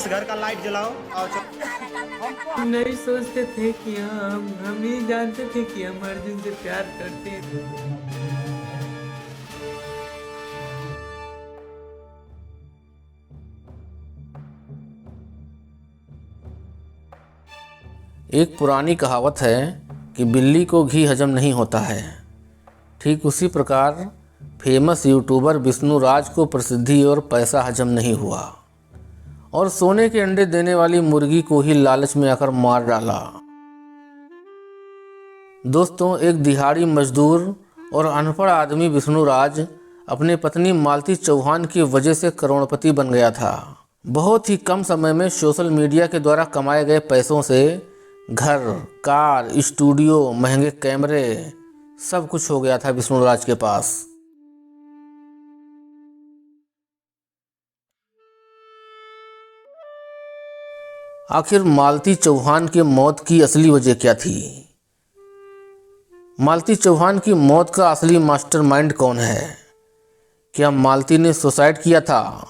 इस घर का लाइट जलाओ और हम नहीं सोचते थे कि हम ही जानते थे कि हम अर्जुन से प्यार करते हैं। एक पुरानी कहावत है कि बिल्ली को घी हजम नहीं होता है। ठीक उसी प्रकार फेमस यूट्यूबर विष्णु राज को प्रसिद्धि और पैसा हजम नहीं हुआ और सोने के अंडे देने वाली मुर्गी को ही लालच में आकर मार डाला। दोस्तों, एक दिहाड़ी मजदूर और अनपढ़ आदमी विष्णु राज अपनी पत्नी मालती चौहान की वजह से करोड़पति बन गया था। बहुत ही कम समय में सोशल मीडिया के द्वारा कमाए गए पैसों से घर, कार, स्टूडियो, महंगे कैमरे सब कुछ हो गया था विष्णु राज के पास। आखिर मालती चौहान की मौत की असली वजह क्या थी? मालती चौहान की मौत का असली मास्टरमाइंड कौन है? क्या मालती ने सुसाइड किया था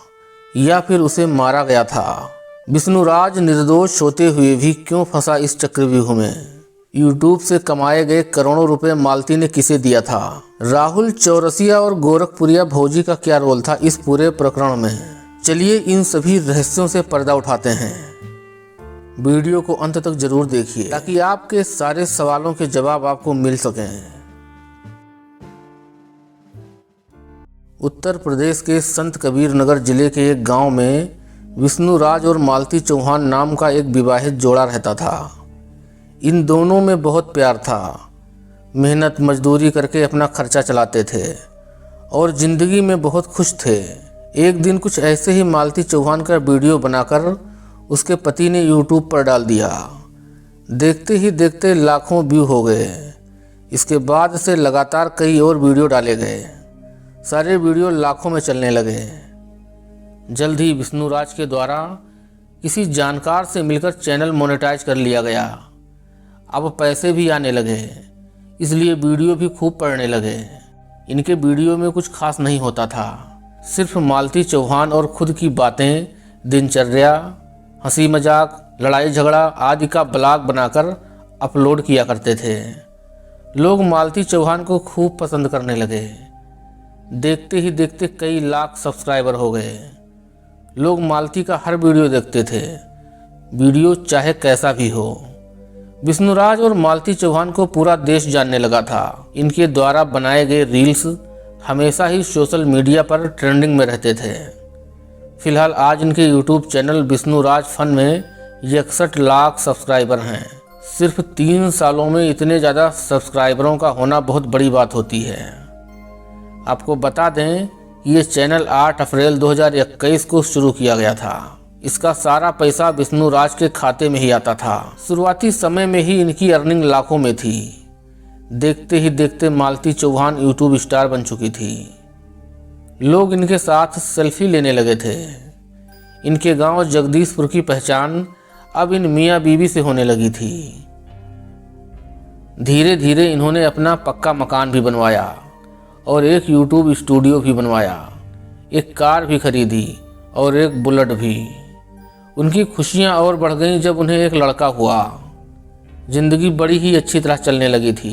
या फिर उसे मारा गया था? विष्णु राज निर्दोष होते हुए भी क्यों फंसा इस चक्रव्यूह में? यूट्यूब से कमाए गए करोड़ों रुपए मालती ने किसे दिया था? राहुल चौरसिया और गोरखपुरिया भौजी का क्या रोल था इस पूरे प्रकरण में? चलिए इन सभी रहस्यों से पर्दा उठाते हैं। वीडियो को अंत तक जरूर देखिए ताकि आपके सारे सवालों के जवाब आपको मिल सकें। उत्तर प्रदेश के संत कबीर नगर जिले के एक गांव में विष्णु राज और मालती चौहान नाम का एक विवाहित जोड़ा रहता था। इन दोनों में बहुत प्यार था। मेहनत मजदूरी करके अपना खर्चा चलाते थे और ज़िंदगी में बहुत खुश थे। एक दिन कुछ ऐसे ही मालती चौहान का वीडियो बनाकर उसके पति ने यूट्यूब पर डाल दिया। देखते ही देखते लाखों व्यू हो गए। इसके बाद से लगातार कई और वीडियो डाले गए। सारे वीडियो लाखों में चलने लगे। जल्द ही विष्णु राज के द्वारा किसी जानकार से मिलकर चैनल मोनेटाइज कर लिया गया। अब पैसे भी आने लगे, इसलिए वीडियो भी खूब पढ़ने लगे। इनके वीडियो में कुछ खास नहीं होता था, सिर्फ मालती चौहान और खुद की बातें, दिनचर्या, हंसी मजाक, लड़ाई झगड़ा आदि का ब्लॉग बनाकर अपलोड किया करते थे। लोग मालती चौहान को खूब पसंद करने लगे। देखते ही देखते कई लाख सब्सक्राइबर हो गए। लोग मालती का हर वीडियो देखते थे, वीडियो चाहे कैसा भी हो। विष्णु राज और मालती चौहान को पूरा देश जानने लगा था। इनके द्वारा बनाए गए रील्स हमेशा ही सोशल मीडिया पर ट्रेंडिंग में रहते थे। फिलहाल आज इनके YouTube channel Vishnu Raj fun में 61 लाख सब्सक्राइबर हैं। सिर्फ 3 सालों में इतने ज़्यादा सब्सक्राइबरों का होना बहुत बड़ी बात होती है। आपको बता दें कि ये चैनल 8 अप्रैल 2021 को शुरू किया गया था। इसका सारा पैसा विष्णु राज के खाते में ही आता था। शुरुआती समय में ही इनकी अर्निंग लाखों में थी। देखते ही देखते मालती चौहान यूट्यूब स्टार बन चुकी थी। लोग इनके साथ सेल्फी लेने लगे थे। इनके गांव जगदीशपुर की पहचान अब इन मियाँ बीवी से होने लगी थी। धीरे धीरे इन्होंने अपना पक्का मकान भी बनवाया और एक यूट्यूब स्टूडियो भी बनवाया। एक कार भी खरीदी और एक बुलेट भी। उनकी खुशियां और बढ़ गईं जब उन्हें एक लड़का हुआ। जिंदगी बड़ी ही अच्छी तरह चलने लगी थी,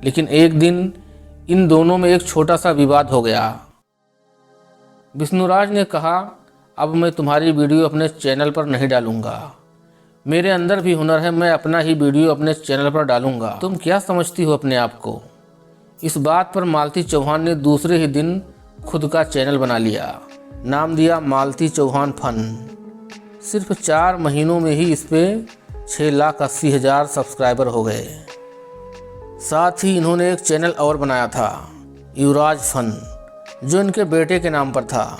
लेकिन एक दिन इन दोनों में एक छोटा सा विवाद हो गया। विष्णु राज ने कहा, अब मैं तुम्हारी वीडियो अपने चैनल पर नहीं डालूंगा। मेरे अंदर भी हुनर है, मैं अपना ही वीडियो अपने चैनल पर डालूंगा। तुम क्या समझती हो अपने आप को? इस बात पर मालती चौहान ने दूसरे ही दिन खुद का चैनल बना लिया। नाम दिया मालती चौहान फन। सिर्फ 4 महीनों में ही इस पे 6,80,000 सब्सक्राइबर हो गए। साथ ही इन्होंने एक चैनल और बनाया था, युवराज फन, जो इनके बेटे के नाम पर था।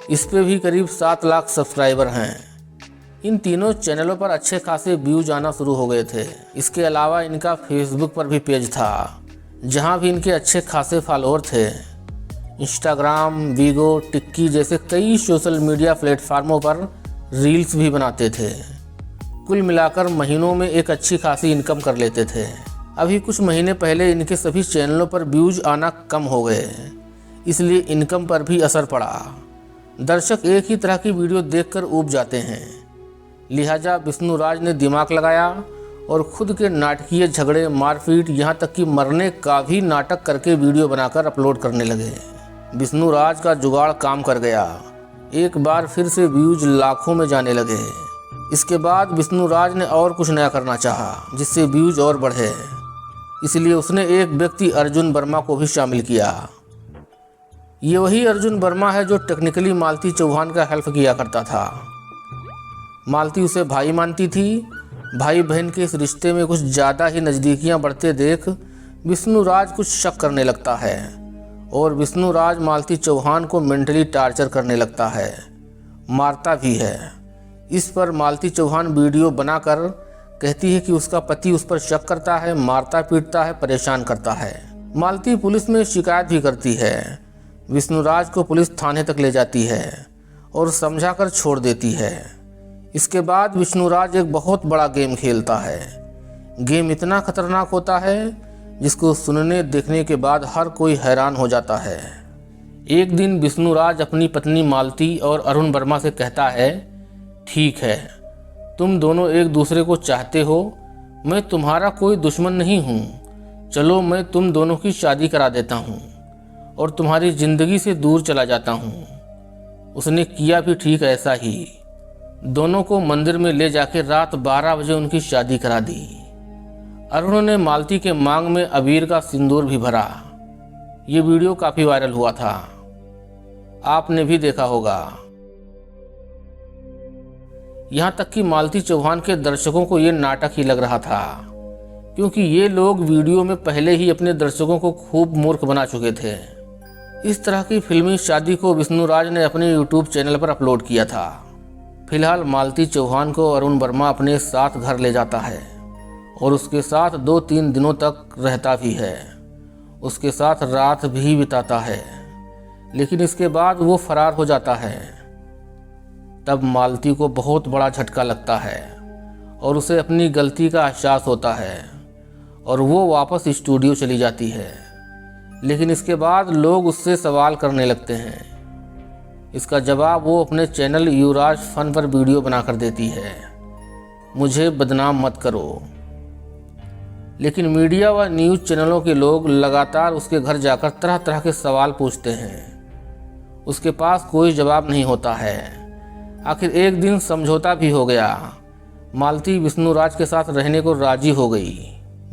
इस पे भी करीब 7 लाख सब्सक्राइबर हैं। इन तीनों चैनलों पर अच्छे खासे व्यूज आना शुरू हो गए थे। इसके अलावा इनका फेसबुक पर भी पेज था, जहां भी इनके अच्छे खासे फॉलोअर थे। इंस्टाग्राम, वीगो, टिक्की जैसे कई सोशल मीडिया प्लेटफार्मों पर रील्स भी बनाते थे। कुल मिलाकर महीनों में एक अच्छी खासी इनकम कर लेते थे। अभी कुछ महीने पहले इनके सभी चैनलों पर व्यूज आना कम हो गए, इसलिए इनकम पर भी असर पड़ा। दर्शक एक ही तरह की वीडियो देखकर ऊब जाते हैं। लिहाजा विष्णुराज ने दिमाग लगाया और खुद के नाटकीय झगड़े, मारपीट, यहाँ तक कि मरने का भी नाटक करके वीडियो बनाकर अपलोड करने लगे। विष्णुराज का जुगाड़ काम कर गया। एक बार फिर से व्यूज लाखों में जाने लगे। इसके बाद विष्णुराज ने और कुछ नया करना चाहा जिससे व्यूज और बढ़े। इसलिए उसने एक व्यक्ति अर्जुन वर्मा को भी शामिल किया। ये वही अर्जुन वर्मा है जो टेक्निकली मालती चौहान का हेल्प किया करता था। मालती उसे भाई मानती थी। भाई बहन के इस रिश्ते में कुछ ज़्यादा ही नज़दीकियाँ बढ़ते देख विष्णुराज कुछ शक करने लगता है और विष्णुराज मालती चौहान को मेंटली टार्चर करने लगता है, मारता भी है। इस पर मालती चौहान वीडियो बनाकर कहती है कि उसका पति उस पर शक करता है, मारता पीटता है, परेशान करता है। मालती पुलिस में शिकायत भी करती है। विष्णुराज को पुलिस थाने तक ले जाती है और समझाकर छोड़ देती है। इसके बाद विष्णुराज एक बहुत बड़ा गेम खेलता है। गेम इतना खतरनाक होता है जिसको सुनने देखने के बाद हर कोई हैरान हो जाता है। एक दिन विष्णुराज अपनी पत्नी मालती और अरुण वर्मा से कहता है, ठीक है, तुम दोनों एक दूसरे को चाहते हो, मैं तुम्हारा कोई दुश्मन नहीं हूँ, चलो मैं तुम दोनों की शादी करा देता हूँ और तुम्हारी ज़िंदगी से दूर चला जाता हूँ। उसने किया भी ठीक ऐसा ही। दोनों को मंदिर में ले जाकर रात 12 बजे उनकी शादी करा दी। अरुण ने मालती के मांग में अबीर का सिंदूर भी भरा। ये वीडियो काफ़ी वायरल हुआ था, आपने भी देखा होगा। यहाँ तक कि मालती चौहान के दर्शकों को ये नाटक ही लग रहा था, क्योंकि ये लोग वीडियो में पहले ही अपने दर्शकों को खूब मूर्ख बना चुके थे। इस तरह की फिल्मी शादी को विष्णुराज ने अपने यूट्यूब चैनल पर अपलोड किया था। फिलहाल मालती चौहान को अरुण वर्मा अपने साथ घर ले जाता है और उसके साथ 2-3 दिनों तक रहता भी है। उसके साथ रात भी बिताता है, लेकिन इसके बाद वो फरार हो जाता है। तब मालती को बहुत बड़ा झटका लगता है और उसे अपनी गलती का एहसास होता है और वो वापस स्टूडियो चली जाती है। लेकिन इसके बाद लोग उससे सवाल करने लगते हैं। इसका जवाब वो अपने चैनल युवराज फन पर वीडियो बनाकर देती है, मुझे बदनाम मत करो। लेकिन मीडिया व न्यूज़ चैनलों के लोग लगातार उसके घर जाकर तरह तरह के सवाल पूछते हैं। उसके पास कोई जवाब नहीं होता है। आखिर एक दिन समझौता भी हो गया। मालती विष्णुराज के साथ रहने को राजी हो गई।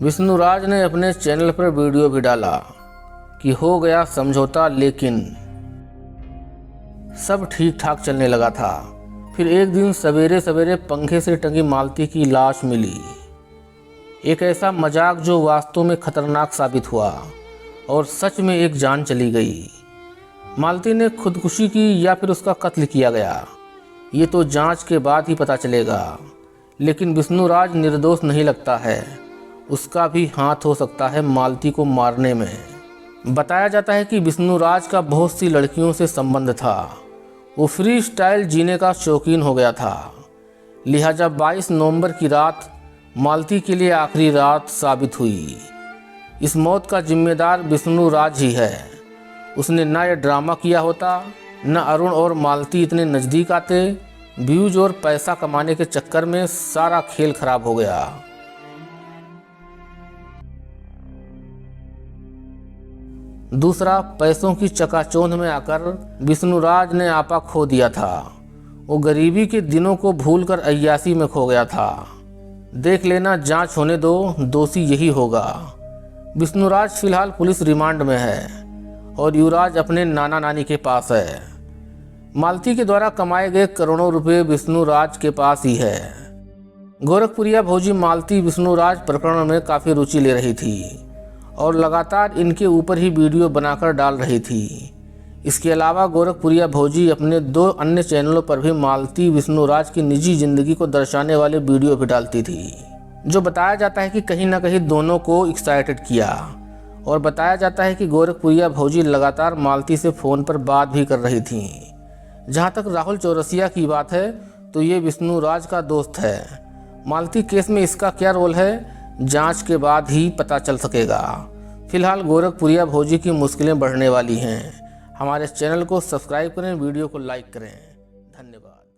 विष्णुराज ने अपने चैनल पर वीडियो भी डाला कि हो गया समझौता, लेकिन सब ठीक ठाक चलने लगा था। फिर एक दिन सवेरे सवेरे पंखे से टंगी मालती की लाश मिली। एक ऐसा मजाक जो वास्तव में खतरनाक साबित हुआ और सच में एक जान चली गई। मालती ने खुदकुशी की या फिर उसका कत्ल किया गया, ये तो जांच के बाद ही पता चलेगा। लेकिन विष्णुराज निर्दोष नहीं लगता है, उसका भी हाथ हो सकता है मालती को मारने में। बताया जाता है कि विष्णुराज का बहुत सी लड़कियों से संबंध था। वो फ्री स्टाइल जीने का शौकीन हो गया था। लिहाजा 22 नवंबर की रात मालती के लिए आखिरी रात साबित हुई। इस मौत का जिम्मेदार विष्णुराज ही है। उसने ना ये ड्रामा किया होता, न अरुण और मालती इतने नज़दीक आते। व्यूज और पैसा कमाने के चक्कर में सारा खेल खराब हो गया। दूसरा, पैसों की चकाचौंध में आकर विष्णुराज ने आपा खो दिया था। वो गरीबी के दिनों को भूलकर अय्यासी में खो गया था। देख लेना, जांच होने दो, दोषी यही होगा। विष्णुराज फिलहाल पुलिस रिमांड में है और युवराज अपने नाना नानी के पास है। मालती के द्वारा कमाए गए करोड़ों रुपए विष्णुराज के पास ही है। गोरखपुरिया भौजी मालती विष्णुराज प्रकरण में काफ़ी रुचि ले रही थी और लगातार इनके ऊपर ही वीडियो बनाकर डाल रही थी। इसके अलावा गोरखपुरिया भौजी अपने 2 अन्य चैनलों पर भी मालती विष्णुराज की निजी ज़िंदगी को दर्शाने वाले वीडियो भी डालती थी, जो बताया जाता है कि कहीं ना कहीं दोनों को एक्साइटेड किया। और बताया जाता है कि गोरखपुरिया भौजी लगातार मालती से फ़ोन पर बात भी कर रही थी। जहाँ तक राहुल चौरसिया की बात है तो ये विष्णुराज का दोस्त है। मालती केस में इसका क्या रोल है, जांच के बाद ही पता चल सकेगा। फिलहाल गोरखपुरिया भौजी की मुश्किलें बढ़ने वाली हैं। हमारे चैनल को सब्सक्राइब करें, वीडियो को लाइक करें। धन्यवाद।